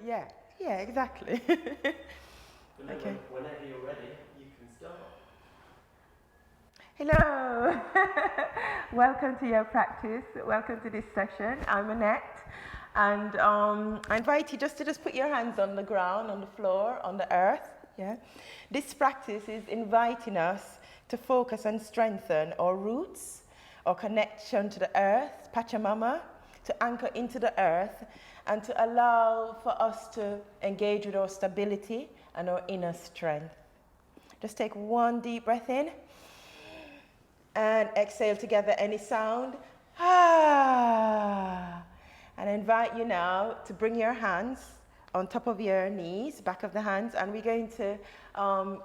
Yeah, exactly. Okay. Whenever you're ready, you can start. Hello. Welcome to your practice. Welcome to this session. I'm Annet, and I invite you just to put your hands on the ground, on the floor, on the earth. Yeah. This practice is inviting us to focus and strengthen our roots, our connection to the earth, Pachamama, to anchor into the earth, and to allow for us to engage with our stability and our inner strength. Just take one deep breath in and exhale together any sound. Ah. And I invite you now to bring your hands on top of your knees, back of the hands, and we're going to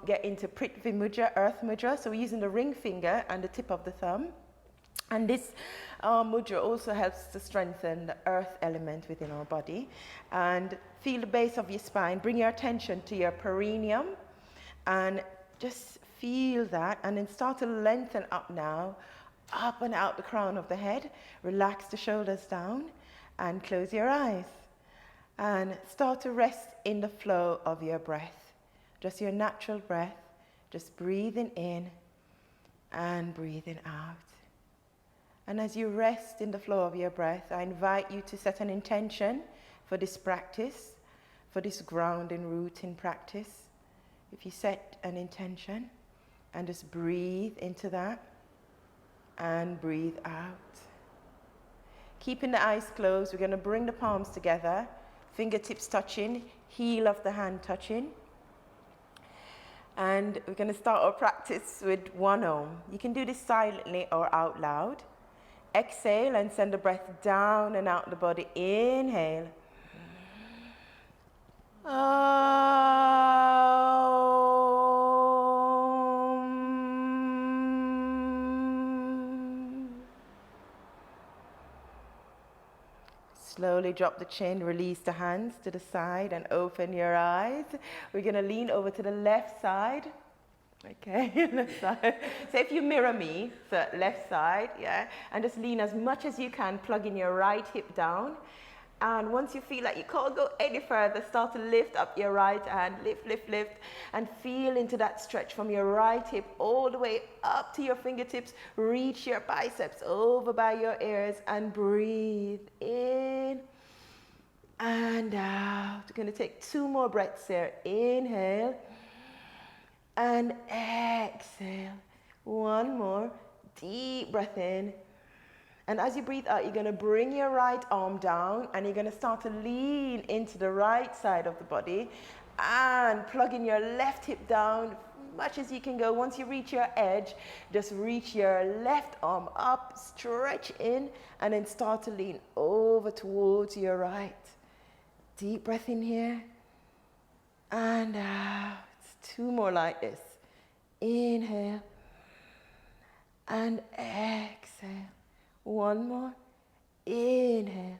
get into Prithvi Mudra, Earth Mudra. So we're using the ring finger and the tip of the thumb. And this mudra also helps to strengthen the earth element within our body. And feel the base of your spine. Bring your attention to your perineum and just feel that, and then start to lengthen up now, up and out the crown of the head. Relax the shoulders down and close your eyes. And start to rest in the flow of your breath. Just your natural breath. Just breathing in and breathing out. And as you rest in the flow of your breath, I invite you to set an intention for this practice, for this grounding, rooting practice. If you set an intention and just breathe into that and breathe out. Keeping the eyes closed, we're going to bring the palms together, fingertips touching, heel of the hand touching. And we're going to start our practice with one Om. You can do this silently or out loud. Exhale and send the breath down and out the body. Inhale. Slowly drop the chin, release the hands to the side and open your eyes. We're going to lean over to the left side. Okay, left side. So if you mirror me, so left side, yeah, and just lean as much as you can, plug in your right hip down. And once you feel like you can't go any further, start to lift up your right hand, lift, and feel into that stretch from your right hip all the way up to your fingertips. Reach your biceps over by your ears and breathe in and out. We're going to take 2 more breaths here. Inhale and exhale. 1 more deep breath in. And as you breathe out, you're going to bring your right arm down and you're going to start to lean into the right side of the body and plug in your left hip down as much as you can go. Once you reach your edge, just reach your left arm up, stretch in, and then start to lean over towards your right. Deep breath in here and out. 2 more like this. Inhale and exhale. 1 more. Inhale.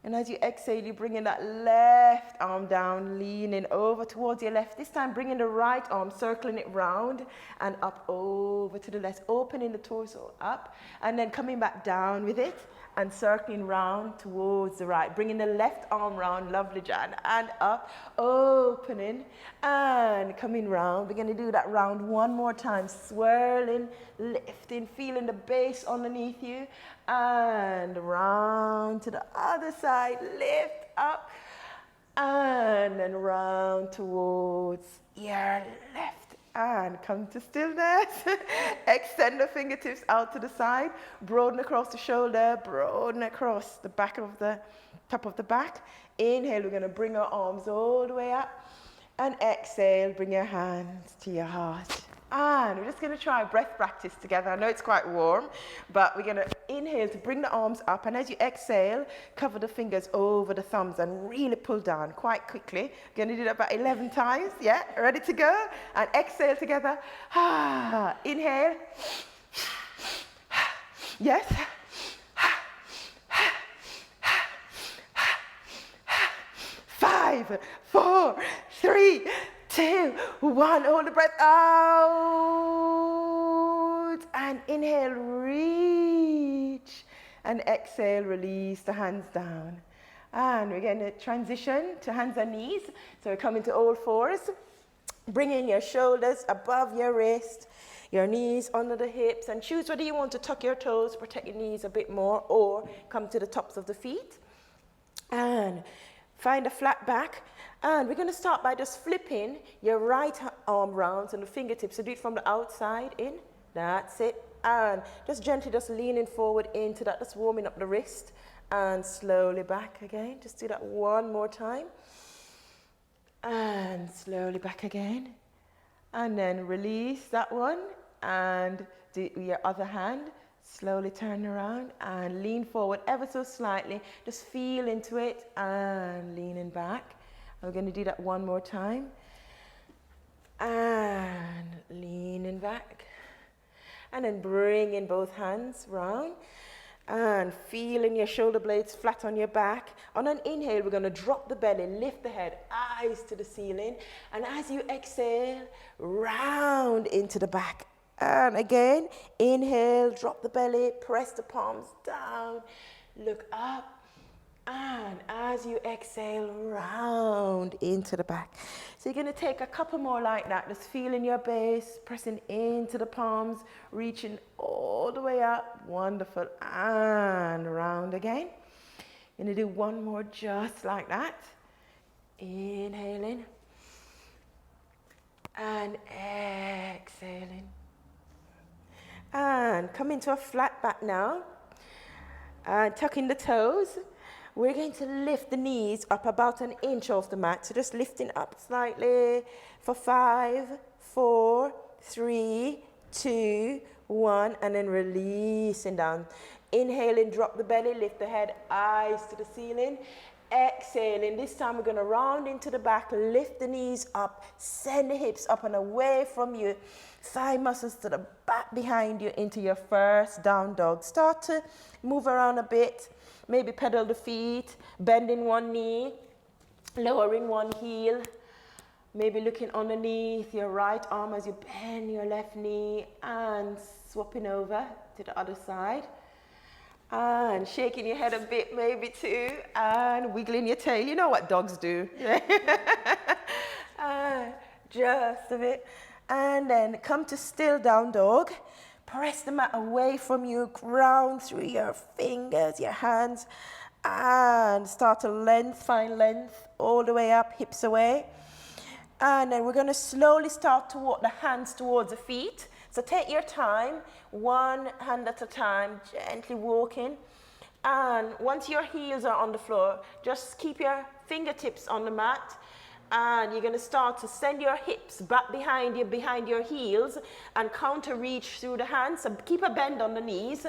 And as you exhale, you bring in that left arm down, leaning over towards your left. This time, bringing the right arm, circling it round and up over to the left, opening the torso up, and then coming back down with it and circling round towards the right. Bringing the left arm round, lovely Jan, and up, opening and coming round. We're going to do that round 1 more time, swirling, lifting, feeling the base underneath you, and round to the other side, lift up, and then round towards your left. And come to stillness. Extend the fingertips out to the side. Broaden across the shoulder. Broaden across the back of the top of the back. Inhale, we're going to bring our arms all the way up. And exhale, bring your hands to your heart. And we're just going to try breath practice together. I know it's quite warm, but we're going to inhale to bring the arms up. And as you exhale, cover the fingers over the thumbs and really pull down quite quickly. We're going to do that about 11 times. Yeah, ready to go? And exhale together. Inhale. Yes. 5, 4, 3, 2, 1. Hold the breath out. And inhale, reach. And exhale, release the hands down. And we're going to transition to hands and knees. So we're coming to all fours. Bringing your shoulders above your wrist, your knees under the hips, and choose whether you want to tuck your toes, protect your knees a bit more, or come to the tops of the feet. And find a flat back. And we're going to start by just flipping your right arm round and the fingertips. So do it from the outside in. That's it. And just gently just leaning forward into that, just warming up the wrist. And slowly back again. Just do that one more time. And slowly back again. And then release that one. And do your other hand. Slowly turn around and lean forward ever so slightly. Just feel into it and leaning back. We're going to do that one more time. And leaning back. And then bringing both hands round. And feeling your shoulder blades flat on your back. On an inhale, we're going to drop the belly, lift the head, eyes to the ceiling. And as you exhale, round into the back. And again, inhale, drop the belly, press the palms down, look up. And as you exhale, round into the back. So you're going to take a couple more like that. Just feeling your base, pressing into the palms, reaching all the way up. Wonderful. And round again. You're going to do one more just like that. Inhaling. And exhaling. And come into a flat back now. And tuck in the toes. We're going to lift the knees up about an inch off the mat. So just lifting up slightly for 5, 4, 3, 2, 1, and then releasing down. Inhaling, drop the belly, lift the head, eyes to the ceiling. Exhaling, this time we're going to round into the back, lift the knees up, send the hips up and away from you. Thigh muscles to the back behind you into your first down dog. Start to move around a bit. Maybe pedal the feet, bending one knee, lowering one heel. Maybe looking underneath your right arm as you bend your left knee and swapping over to the other side. And shaking your head a bit maybe too, and wiggling your tail. You know what dogs do. Just a bit. And then come to still down dog. Press the mat away from you, ground through your fingers, your hands, and start to length, find length all the way up, hips away. And then we're going to slowly start to walk the hands towards the feet. So take your time, one hand at a time, gently walking. And once your heels are on the floor, just keep your fingertips on the mat. And you're going to start to send your hips back behind your heels, and counter reach through the hands. So keep a bend on the knees,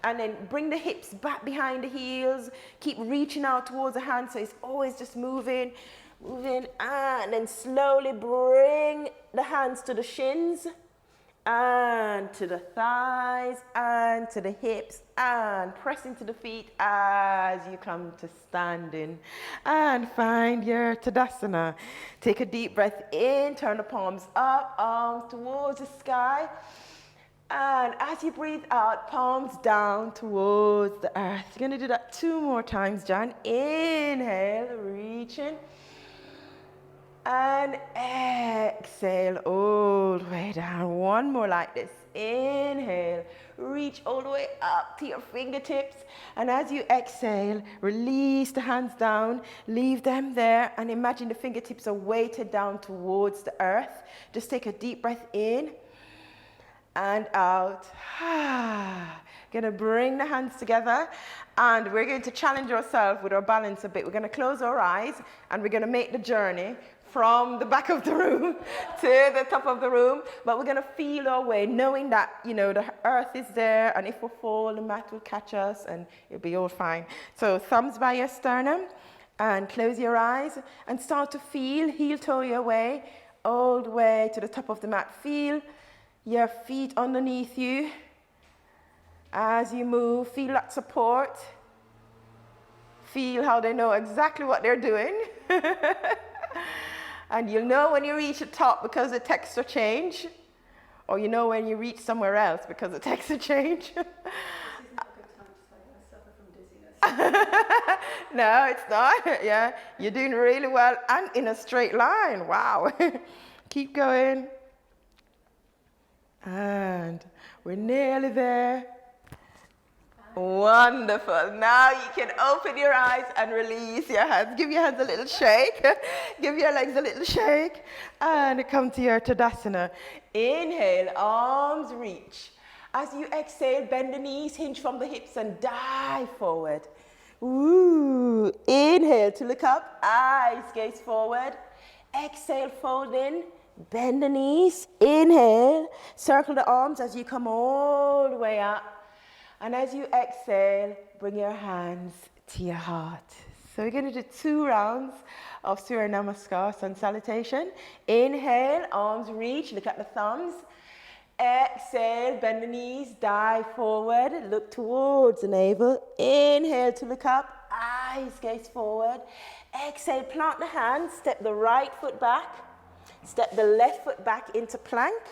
and then bring the hips back behind the heels. Keep reaching out towards the hands, so it's always just moving, and then slowly bring the hands to the shins, and to the thighs, and to the hips, and press into the feet as you come to standing. And find your Tadasana. Take a deep breath in, turn the palms up, arms towards the sky. And as you breathe out, palms down towards the earth. You're going to do that 2 more times, Jan. Inhale, reaching. And exhale all the way down. One more like this. Inhale, reach all the way up to your fingertips. And as you exhale, release the hands down, leave them there, and imagine the fingertips are weighted down towards the earth. Just take a deep breath in and out. Gonna bring the hands together, and we're going to challenge ourselves with our balance a bit. We're gonna close our eyes, and we're gonna make the journey from the back of the room to the top of the room, but we're going to feel our way, knowing that, you know, the earth is there, and if we fall, the mat will catch us, and it'll be all fine. So thumbs by your sternum, and close your eyes, and start to feel, heel-toe your way, all the way to the top of the mat. Feel your feet underneath you. As you move, feel that support. Feel how they know exactly what they're doing. And you'll know when you reach the top because the texture change, or you know when you reach somewhere else because the texture change. This isn't a good time to say I suffer from dizziness. No, it's not. Yeah, you're doing really well and in a straight line. Wow. Keep going. And we're nearly there. Wonderful. Now you can open your eyes and release your hands. Give your hands a little shake. Give your legs a little shake. And come to your Tadasana. Inhale, arms reach. As you exhale, bend the knees, hinge from the hips and dive forward. Ooh. Inhale to look up, eyes gaze forward. Exhale, fold in, bend the knees. Inhale, circle the arms as you come all the way up. And as you exhale, bring your hands to your heart. So we're going to do 2 rounds of Surya Namaskar, Sun Salutation. Inhale, arms reach, look at the thumbs. Exhale, bend the knees, dive forward, look towards the navel. Inhale to look up, eyes gaze forward. Exhale, plant the hands, step the right foot back, step the left foot back into plank.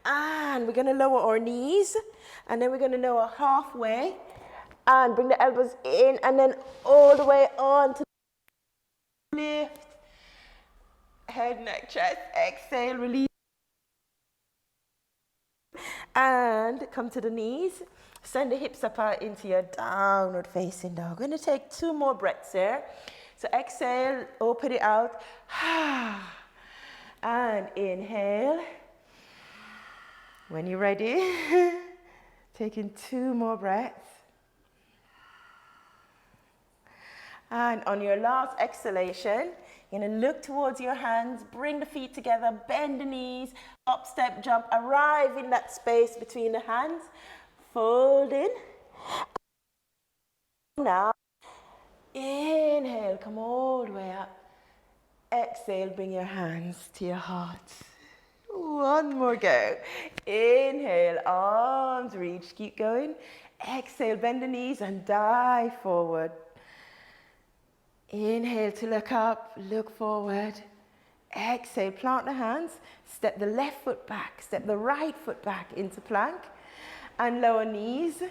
And we're going to lower our knees, and then we're going to lower halfway and bring the elbows in, and then all the way on to lift. Head, neck, chest. Exhale, release. And come to the knees. Send the hips apart into your downward facing dog. We're going to take 2 more breaths here. So exhale, open it out. And inhale. When you're ready, taking 2 more breaths. And on your last exhalation, you're going to look towards your hands, bring the feet together, bend the knees, up, step, jump, arrive in that space between the hands, fold in. Now, inhale, come all the way up. Exhale, bring your hands to your heart. 1 more go. Inhale, arms reach, keep going. Exhale, bend the knees and dive forward. Inhale to look up, look forward. Exhale, plant the hands, step the left foot back, step the right foot back into plank, and lower knees,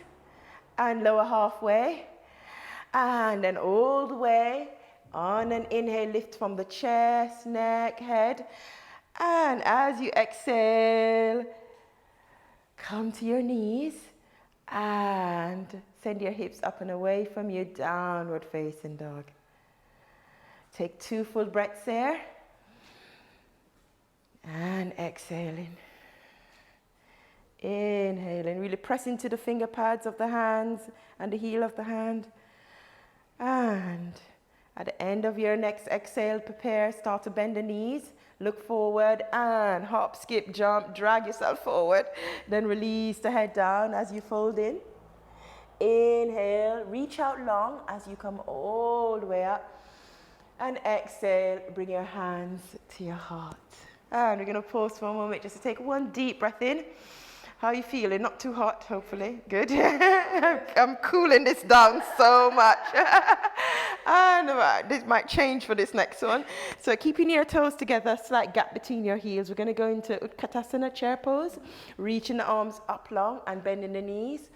and lower halfway, and then all the way. On an inhale, lift from the chest, neck, head. And as you exhale, come to your knees and send your hips up and away from your downward facing dog. Take 2 full breaths there. And exhaling. Inhaling, really press into the finger pads of the hands and the heel of the hand. And at the end of your next exhale, prepare, start to bend the knees, look forward and hop, skip, jump, drag yourself forward. Then release the head down as you fold in. Inhale, reach out long as you come all the way up. And exhale, bring your hands to your heart. And we're going to pause for a moment just to take 1 deep breath in. How are you feeling? Not too hot, hopefully. Good. I'm cooling this down so much. And this might change for this next one. So keeping your toes together, slight gap between your heels. We're going to go into Utkatasana, chair pose. Reaching the arms up long and bending the knees.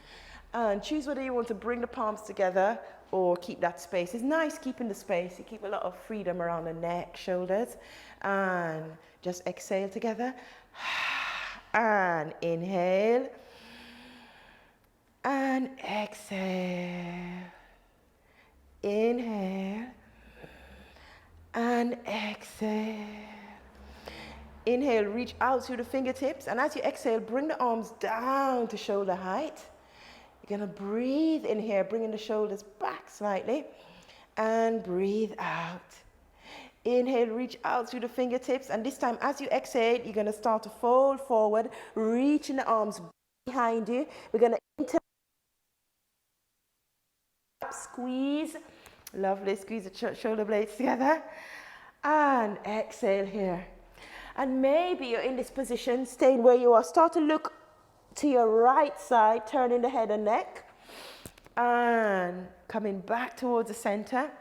And choose whether you want to bring the palms together or keep that space. It's nice keeping the space. You keep a lot of freedom around the neck, shoulders. And just exhale together. And inhale. And exhale. Inhale. And exhale. Inhale, reach out through the fingertips. And as you exhale, bring the arms down to shoulder height. You're going to breathe in here, bringing the shoulders back slightly. And breathe out. Inhale, reach out through the fingertips. And this time, as you exhale, you're going to start to fold forward, reaching the arms behind you. We're going to squeeze. Lovely. Squeeze the shoulder blades together. And exhale here. And maybe you're in this position, staying where you are. Start to look to your right side, turning the head and neck. And coming back towards the center.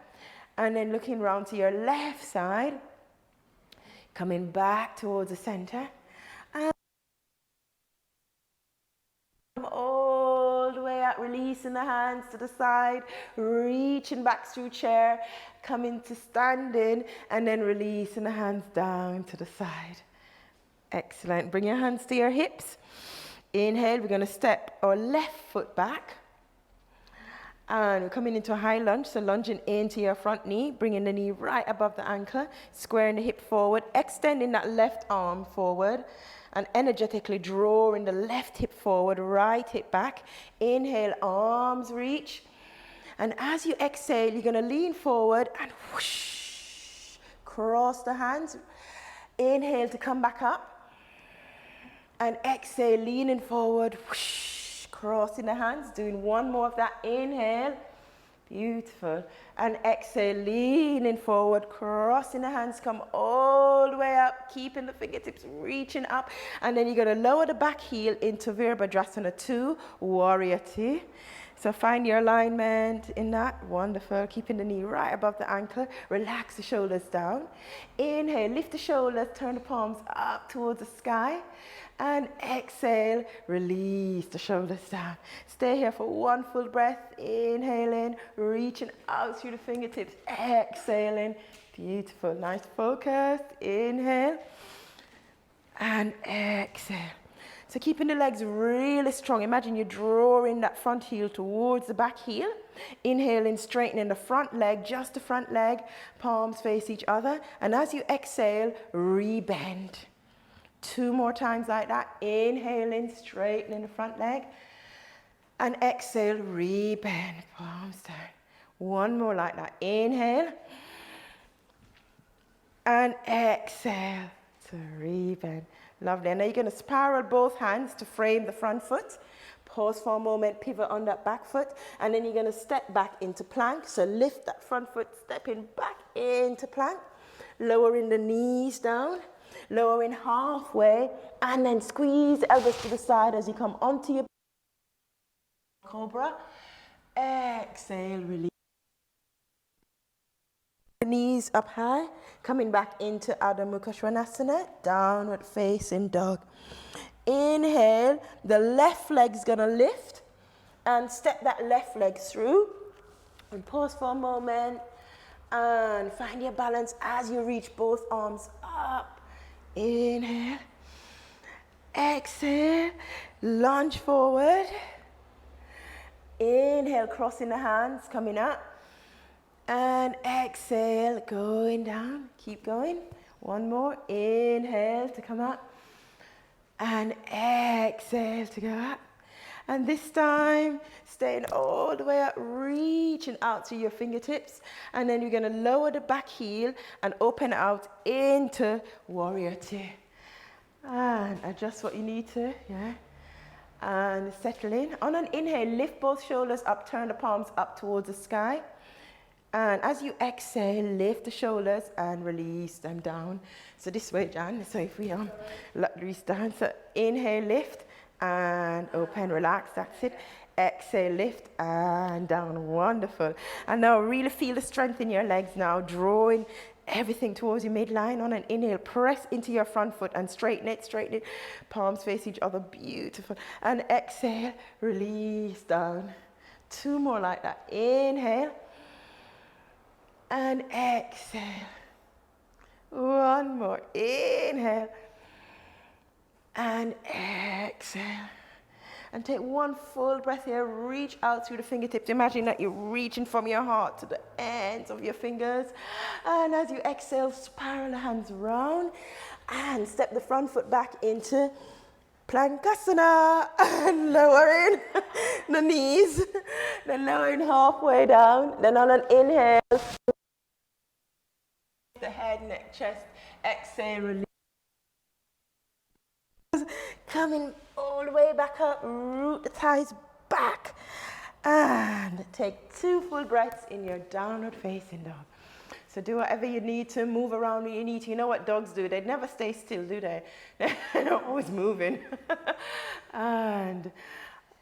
And then looking round to your left side, coming back towards the center. And all the way out, release releasing the hands to the side, reaching back through chair, coming to standing, and then releasing the hands down to the side. Excellent. Bring your hands to your hips. Inhale, we're going to step our left foot back. And we're coming into a high lunge, so lunging into your front knee, bringing the knee right above the ankle, squaring the hip forward, extending that left arm forward, and energetically drawing the left hip forward, right hip back. Inhale, arms reach. And as you exhale, you're going to lean forward and whoosh, cross the hands. Inhale to come back up. And exhale, leaning forward, whoosh. Crossing the hands, doing one more of that. Inhale, beautiful. And exhale, leaning forward, crossing the hands, come all the way up, keeping the fingertips reaching up. And then you're going to lower the back heel into Virabhadrasana 2, Warrior 2. So find your alignment in that. Wonderful. Keeping the knee right above the ankle. Relax the shoulders down. Inhale, lift the shoulders, turn the palms up towards the sky. And exhale, release the shoulders down. Stay here for one full breath. Inhaling, reaching out through the fingertips. Exhaling. Beautiful. Nice focus. Inhale. And exhale. So keeping the legs really strong. Imagine you're drawing that front heel towards the back heel. Inhaling, straightening the front leg, just the front leg. Palms face each other. And as you exhale, rebend. 2 more times like that. Inhaling, straightening the front leg. And exhale, rebend, palms down. 1 more like that. Inhale. And exhale to rebend. Lovely. And now you're going to spiral both hands to frame the front foot. Pause for a moment, pivot on that back foot. And then you're going to step back into plank. So lift that front foot, stepping back into plank. Lowering the knees down. Lowering halfway, and then squeeze the elbows to the side as you come onto your cobra. Exhale, release. The knees up high, coming back into Adho Mukha Svanasana, downward facing dog. Inhale, the left leg's gonna lift, and step that left leg through. And pause for a moment, and find your balance as you reach both arms up. Inhale, exhale, lunge forward. Inhale, crossing the hands, coming up. And exhale, going down. Keep going. 1 more. Inhale to come up. And exhale to go up. And this time, staying all the way up, reaching out to your fingertips. And then you're going to lower the back heel and open out into Warrior 2. And adjust what you need to, yeah. And settle in. On an inhale, lift both shoulders up, turn the palms up towards the sky. And as you exhale, lift the shoulders and release them down. So this way, Jan. So if we release down. So inhale, lift. And open, relax, that's it. Exhale, lift, and down. Wonderful. And now really feel the strength in your legs now, drawing everything towards your midline. On an inhale, press into your front foot and straighten it. Palms face each other, beautiful. And exhale, release down. 2 more like that. Inhale. And exhale. 1 more. Inhale. And exhale. And take 1 full breath here. Reach out through the fingertips. Imagine that you're reaching from your heart to the ends of your fingers. And as you exhale, spiral the hands round. And step the front foot back into Plankasana. And lowering the knees. Then lowering halfway down. Then on an inhale, the head, neck, chest. Exhale, release. Coming all the way back up, root the thighs back. And take 2 full breaths in your downward facing dog. So do whatever you need to, move around when you need to. You know what dogs do? They never stay still, do they? They're always moving. and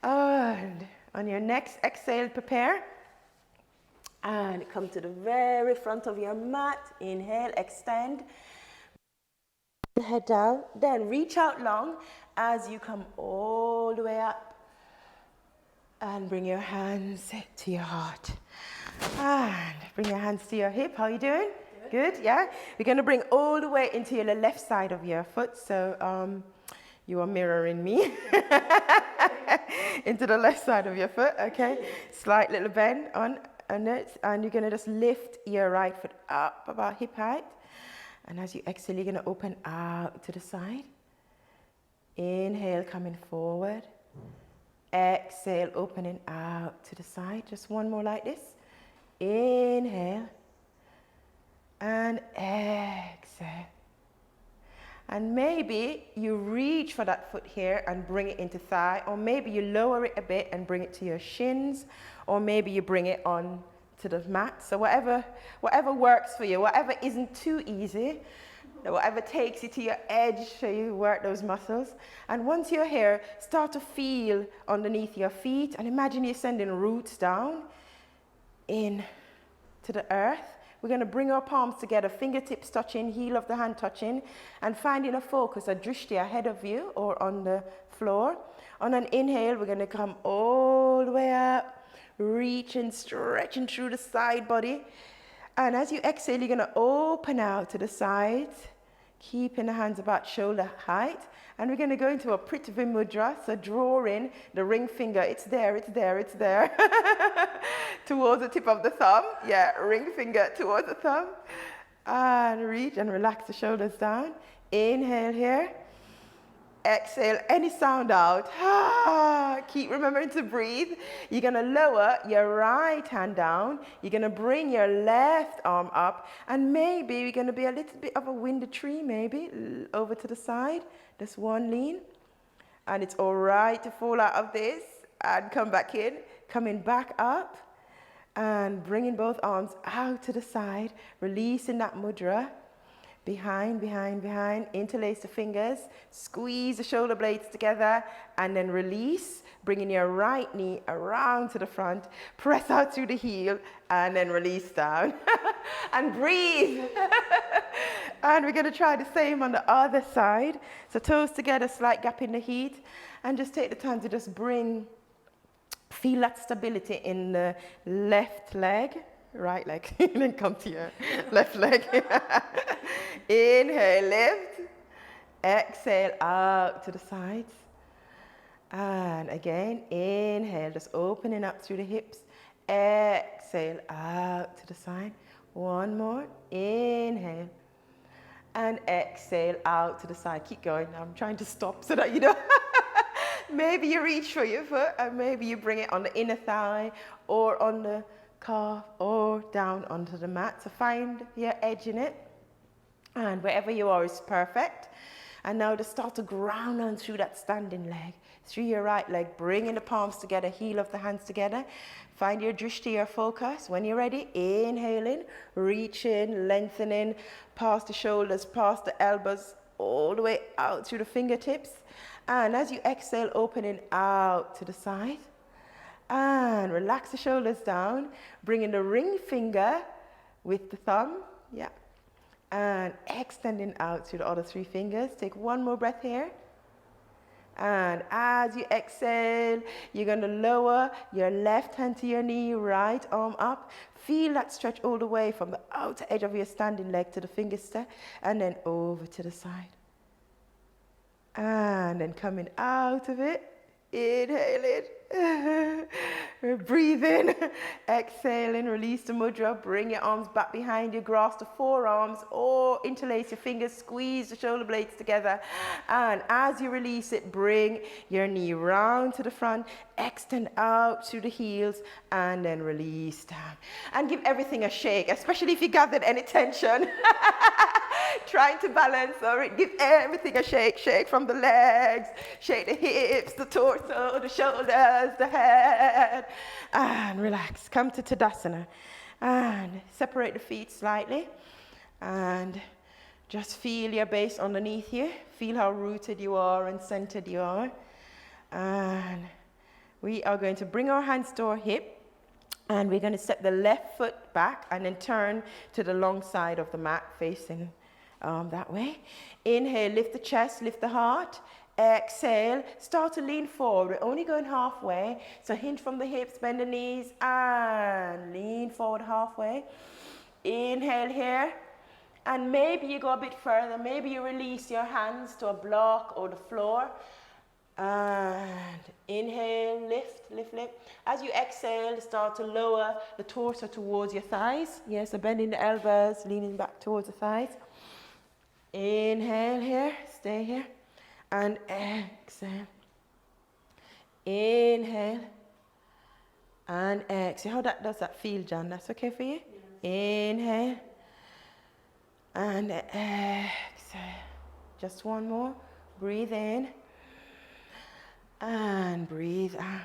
on your next exhale, prepare. And come to the very front of your mat. Inhale, extend. Head down, then reach out long as you come all the way up. And bring your hands to your heart. And bring your hands to your hip. How are you doing? Good, yeah? We're going to bring all the way into your left side of your foot. So you are mirroring me. Into the left side of your foot, okay? Slight little bend on it. And you're going to just lift your right foot up about hip height. And as you exhale, you're going to open out to the side. Inhale, coming forward. Exhale, opening out to the side. Just one more like this. Inhale. And exhale. And maybe you reach for that foot here and bring it into thigh. Or maybe you lower it a bit and bring it to your shins. Or maybe you bring it on to the mat. So whatever works for you, whatever isn't too easy, whatever takes you to your edge so you work those muscles. And once you're here, start to feel underneath your feet and imagine you're sending roots down in to the earth. We're going to bring our palms together, fingertips touching, heel of the hand touching, and finding a focus, a drishti ahead of you or on the floor. On an inhale, we're going to come all the way up, reaching, stretching through the side body. And as you exhale, you're going to open out to the sides, keeping the hands about shoulder height. And we're going to go into a Prithvi Mudra, so draw in the ring finger. It's there, it's there, it's there. Towards the tip of the thumb. Yeah, ring finger towards the thumb. And reach and relax the shoulders down. Inhale here. Exhale, any sound out. Keep remembering to breathe. You're going to lower your right hand down. You're going to bring your left arm up. And maybe you're going to be a little bit of a windy tree, maybe, over to the side. Just one lean. And it's all right to fall out of this and come back in. Coming back up and bringing both arms out to the side. Releasing that mudra. Behind, behind, behind, interlace the fingers, squeeze the shoulder blades together, and then release, bringing your right knee around to the front, press out through the heel, and then release down. And breathe. And we're going to try the same on the other side. So toes together, slight gap in the heat, and just take the time to just feel that stability in the left leg. Right leg, and then come to your left leg. Inhale, lift. Exhale, out to the sides. And again, inhale, just opening up through the hips. Exhale, out to the side. One more. Inhale. And exhale, out to the side. Keep going. I'm trying to stop so that you don't. Maybe you reach for your foot, and maybe you bring it on the inner thigh or on the calf or down onto the mat. So find your edge in it, and wherever you are is perfect. And now just start to ground on through that standing leg, through your right leg, bringing the palms together, heel of the hands together. Find your drishti, your focus. When you're ready, inhaling, reaching, lengthening past the shoulders, past the elbows, all the way out through the fingertips. And as you exhale, opening out to the side. And relax the shoulders down, bringing the ring finger with the thumb, yeah, and extending out to the other three fingers. Take one more breath here. And as you exhale, you're going to lower your left hand to your knee, right arm up. Feel that stretch all the way from the outer edge of your standing leg to the finger step, and then over to the side. And then coming out of it, inhale it. Breathe in, exhaling, release the mudra, bring your arms back behind you, grasp the forearms or interlace your fingers, squeeze the shoulder blades together, and as you release it, bring your knee round to the front, extend out through the heels, and then release down. And give everything a shake, especially if you gathered any tension. Trying to balance, or give everything a shake. Shake from the legs, shake the hips, the torso, the shoulders, the head, and relax. Come to Tadasana, and separate the feet slightly, and just feel your base underneath you. Feel how rooted you are and centered you are. And we are going to bring our hands to our hip, and we're going to step the left foot back and then turn to the long side of the mat, facing that way. Inhale, lift the chest, lift the heart. exhale, start to lean forward. We're only going halfway. So hinge from the hips, bend the knees, and lean forward halfway. Inhale here. And maybe you go a bit further. Maybe you release your hands to a block or the floor. And inhale, lift, lift, lift. As you exhale, start to lower the torso towards your thighs. Yes, so bending the elbows, leaning back towards the thighs. Inhale here, stay here. And exhale. Inhale. And exhale. How does that feel, John? That's okay for you? Yeah. Inhale. And exhale. Just one more. Breathe in. And breathe out.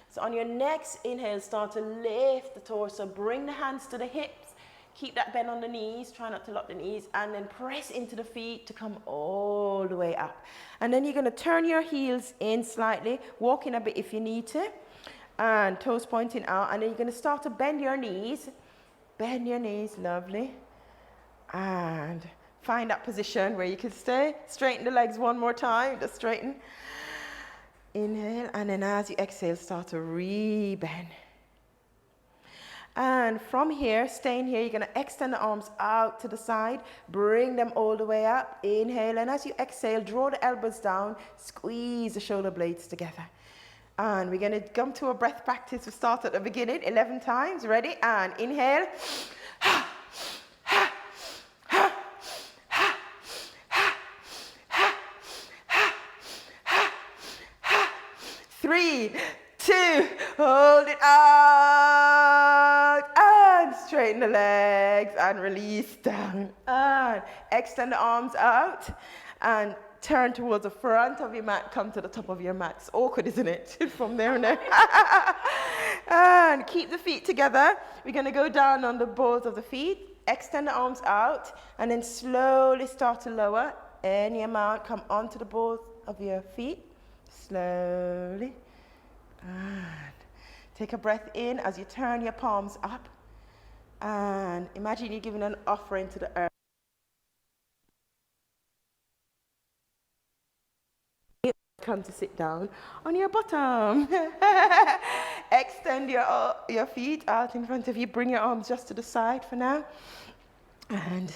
So on your next inhale, start to lift the torso. Bring the hands to the hips. Keep that bend on the knees. Try not to lock the knees. And then press into the feet to come all the way up. And then you're going to turn your heels in slightly. Walk in a bit if you need to. And toes pointing out. And then you're going to start to bend your knees. Bend your knees. Lovely. And find that position where you can stay. Straighten the legs one more time. Just straighten. Inhale, and then as you exhale, start to re-bend. And from here, staying here, you're going to extend the arms out to the side, bring them all the way up. Inhale, and as you exhale, draw the elbows down, squeeze the shoulder blades together. And we're going to come to a breath practice. We start at the beginning, 11 times. Ready? And inhale. 3, 2, hold it out, and straighten the legs, and release down, and extend the arms out, and turn towards the front of your mat, come to the top of your mat. It's awkward, isn't it? From there and there. And keep the feet together. We're going to go down on the balls of the feet, extend the arms out, and then slowly start to lower any amount, come onto the balls of your feet. Slowly. And take a breath in as you turn your palms up. And imagine you're giving an offering to the earth. Come to sit down on your bottom. Extend your feet out in front of you. Bring your arms just to the side for now. And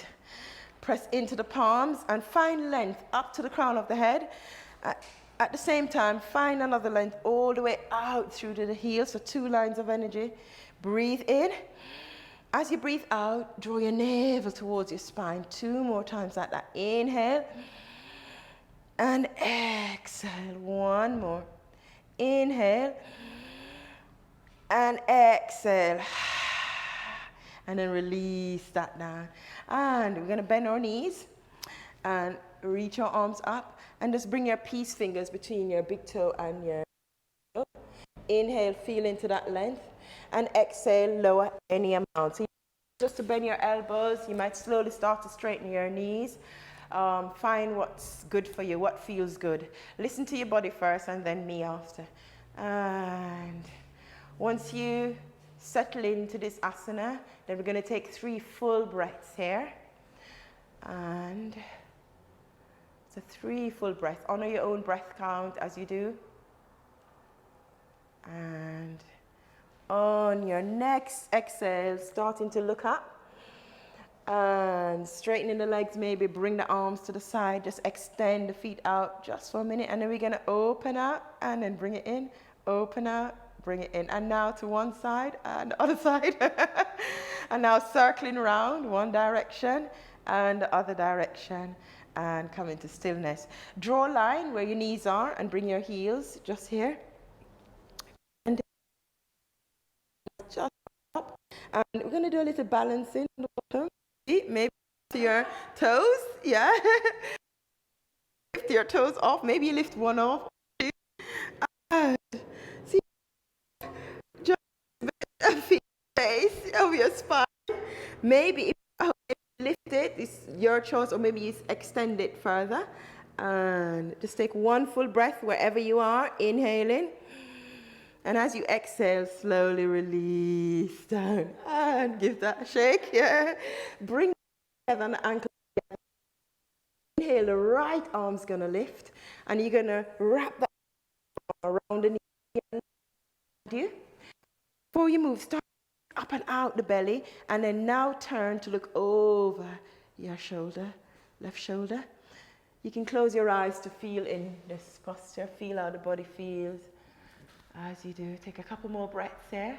press into the palms and find length up to the crown of the head. At the same time, find another length all the way out through to the heels, so 2 lines of energy. Breathe in. As you breathe out, draw your navel towards your spine. 2 more times like that. Inhale. And exhale. 1 more. Inhale. And exhale. And then release that down. And we're going to bend our knees and reach your arms up. And just bring your peace fingers between your big toe and your toe. Inhale, feel into that length. And exhale, lower any amount. So just to bend your elbows, you might slowly start to straighten your knees. Find what's good for you, what feels good. Listen to your body first and then me after. And once you settle into this asana, then we're going to take 3 full breaths here. And so 3 full breaths. Honor your own breath count as you do. And on your next exhale, starting to look up. And straightening the legs, maybe bring the arms to the side. Just extend the feet out just for a minute. And then we're going to open up and then bring it in. Open up, bring it in. And now to one side and the other side. And now circling around one direction and the other direction. And come into stillness. Draw a line where your knees are and bring your heels just here. And just up. And we're going to do a little balancing on the bottom. Maybe to your toes. Yeah. Lift your toes off. Maybe you lift one off. And see, just feel the base of your spine. Maybe if lift it, it's your choice, or maybe you extend it further. And just take 1 full breath wherever you are, inhaling. And as you exhale, slowly release down. And give that a shake, yeah. Bring the head and the ankle together. inhale, the right arm's going to lift, and you're going to wrap that around the knee. Before you move, start up and out the belly, and then now turn to look over your shoulder, left shoulder. You can close your eyes to feel in this posture, feel how the body feels as you do. Take a couple more breaths there.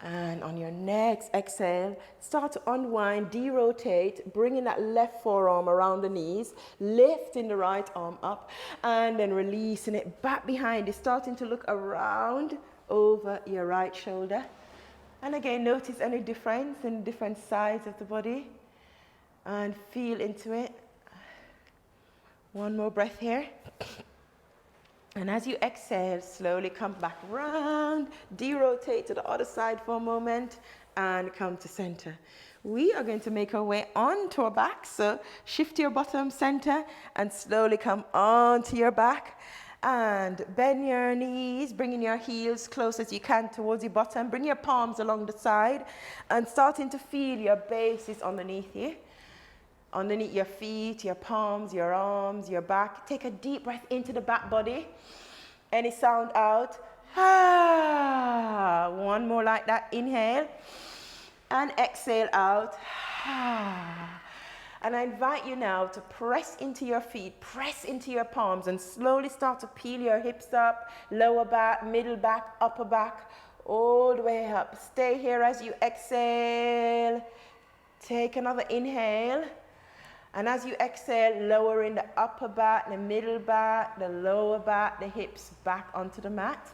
And on your next exhale, start to unwind, de-rotate, bringing that left forearm around the knees, lifting the right arm up, and then releasing it back behind you, starting to look around over your right shoulder. And again, notice any difference in different sides of the body, and feel into it. One more breath here. And as you exhale, slowly come back round, de-rotate to the other side for a moment, and come to center. We are going to make our way onto our back, so shift your bottom center and slowly come onto your back. And bend your knees, bringing your heels close as you can towards your bottom. Bring your palms along the side and starting to feel your base is underneath you. Underneath your feet, your palms, your arms, your back. Take a deep breath into the back body. Any sound out. Ah. One more like that. Inhale. And exhale out. Ah. And I invite you now to press into your feet, press into your palms, and slowly start to peel your hips up, lower back, middle back, upper back, all the way up. Stay here as you exhale. Take another inhale. And as you exhale, lowering the upper back, the middle back, the lower back, the hips back onto the mat.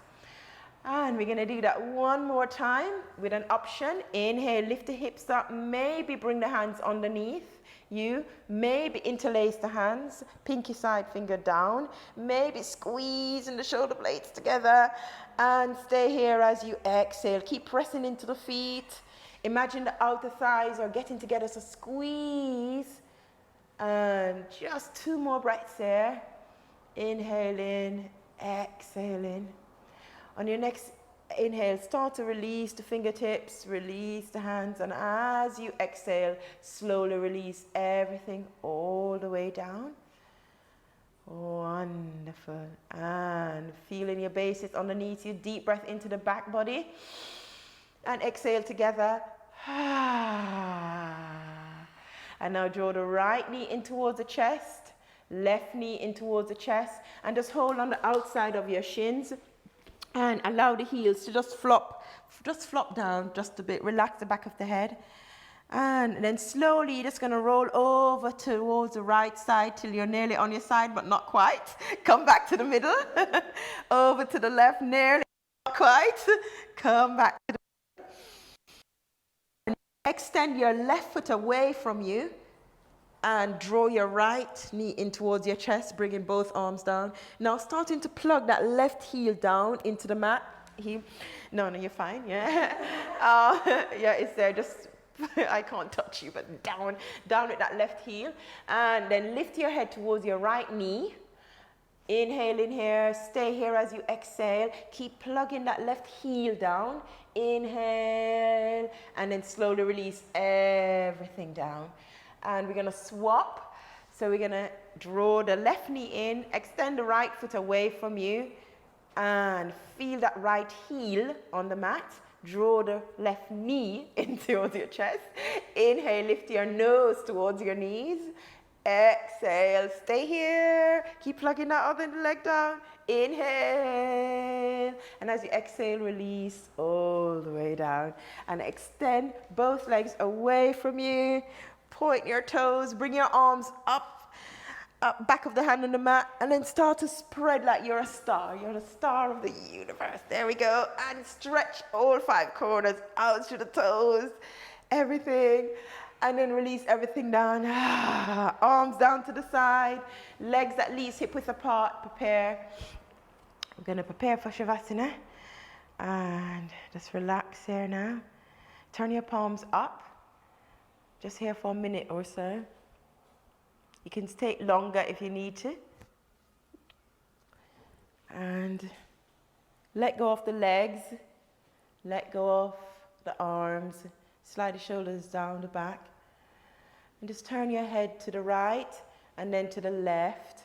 And we're going to do that one more time with an option. Inhale, lift the hips up, maybe bring the hands underneath you, maybe interlace the hands, pinky side finger down, maybe squeezing the shoulder blades together, and stay here as you exhale. Keep pressing into the feet. Imagine the outer thighs are getting together, so squeeze. And just two more breaths there. Inhale in, exhale in. On your next inhale, start to release the fingertips, release the hands, and as you exhale, slowly release everything all the way down. Wonderful. And feeling your bases underneath you. Deep breath into the back body. And exhale together. And now draw the right knee in towards the chest, left knee in towards the chest, and just hold on the outside of your shins and allow the heels to just flop down just a bit. Relax the back of the head. And then slowly you're just going to roll over towards the right side till you're nearly on your side, but not quite. Come back to the middle. Over to the left, nearly, not quite. Come back to the extend your left foot away from you and draw your right knee in towards your chest, bringing both arms down. Now starting to plug that left heel down into the mat. No, you're fine, yeah. Yeah, it's there, just, I can't touch you, but down with that left heel. And then lift your head towards your right knee. Inhale in here, stay here as you exhale. Keep plugging that left heel down. Inhale, and then slowly release everything down. And we're going to swap. So we're going to draw the left knee in, extend the right foot away from you, and feel that right heel on the mat. Draw the left knee in towards your chest. Inhale, lift your nose towards your knees. Exhale, stay here. Keep plugging that other leg down. Inhale. And as you exhale, release all the way down. And extend both legs away from you. Point your toes. Bring your arms up, back of the hand on the mat. And then start to spread like you're a star. You're the star of the universe. There we go. And stretch all 5 corners out to the toes. Everything. And then release everything down. Arms down to the side. Legs at least hip width apart. Prepare. We're going to prepare for Shavasana. And just relax here now. Turn your palms up. Just here for a minute or so. You can stay longer if you need to. And let go of the legs. Let go of the arms. Slide the shoulders down the back. And just turn your head to the right and then to the left.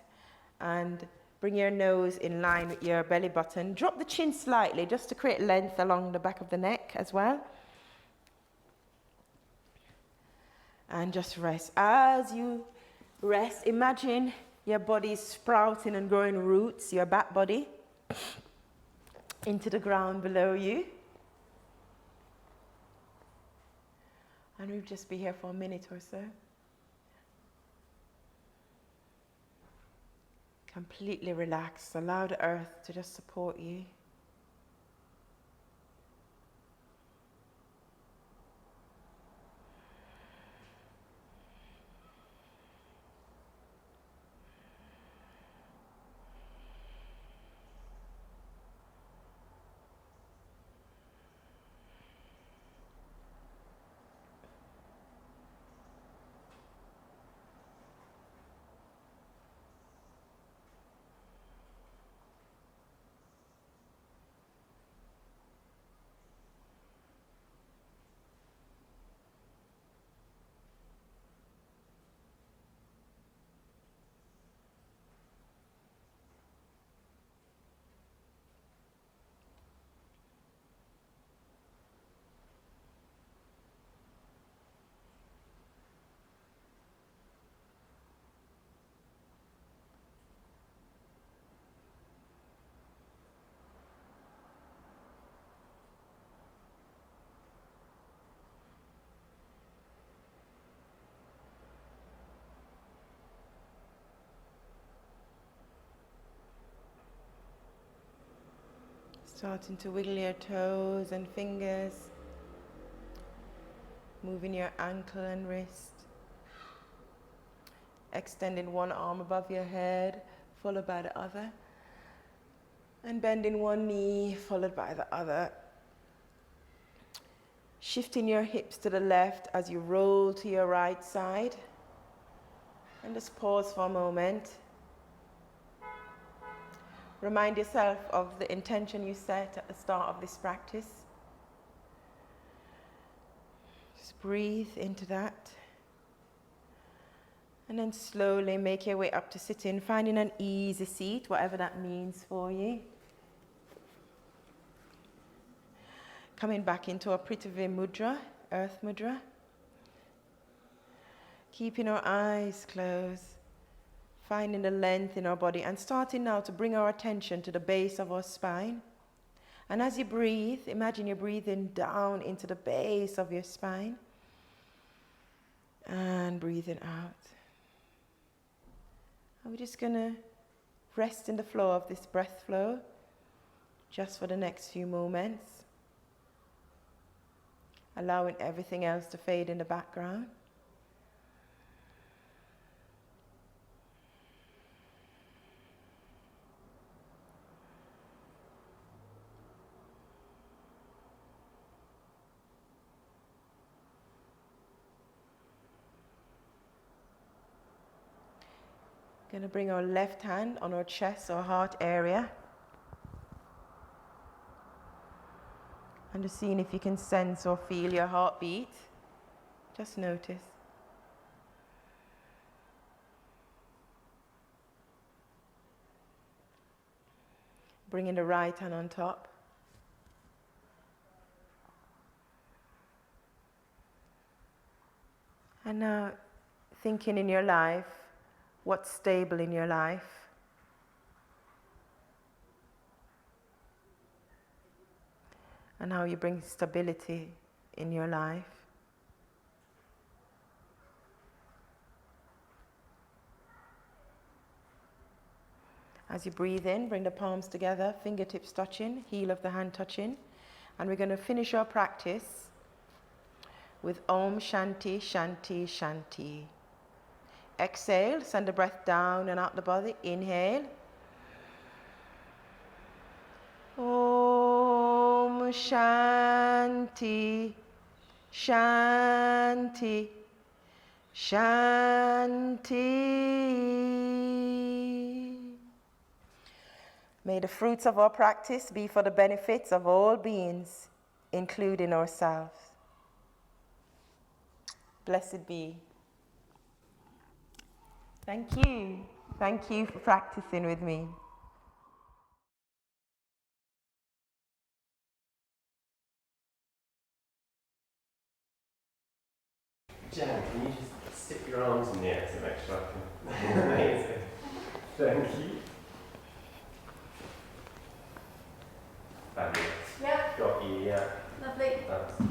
And bring your nose in line with your belly button. Drop the chin slightly just to create length along the back of the neck as well. And just rest. As you rest, imagine your body sprouting and growing roots, your back body, into the ground below you. And we'll just be here for a minute or so. Completely relaxed. Allow the earth to just support you. Starting to wiggle your toes and fingers. Moving your ankle and wrist. Extending one arm above your head, followed by the other. And bending one knee, followed by the other. Shifting your hips to the left as you roll to your right side. And just pause for a moment. Remind yourself of the intention you set at the start of this practice. Just breathe into that. And then slowly make your way up to sitting, finding an easy seat, whatever that means for you. Coming back into a Prithvi Mudra, Earth Mudra. Keeping our eyes closed. Finding the length in our body and starting now to bring our attention to the base of our spine. And as you breathe, imagine you're breathing down into the base of your spine. And breathing out. And we're just going to rest in the flow of this breath flow just for the next few moments. Allowing everything else to fade in the background. Going to bring our left hand on our chest or heart area. And just seeing if you can sense or feel your heartbeat. Just notice. Bringing the right hand on top. And now thinking in your life, what's stable in your life? And how you bring stability in your life. As you breathe in, bring the palms together, fingertips touching, heel of the hand touching. And we're going to finish our practice with Om Shanti, Shanti, Shanti. Exhale, send the breath down and out the body. Inhale. Om Shanti, Shanti, Shanti. May the fruits of our practice be for the benefits of all beings, including ourselves. Blessed be. Thank you. Thank you for practicing with me. Jan, can you just stick your arms in the air to make sure I can? Amazing. Thank you. Fabulous. Yeah. Got you, yeah. Lovely. That's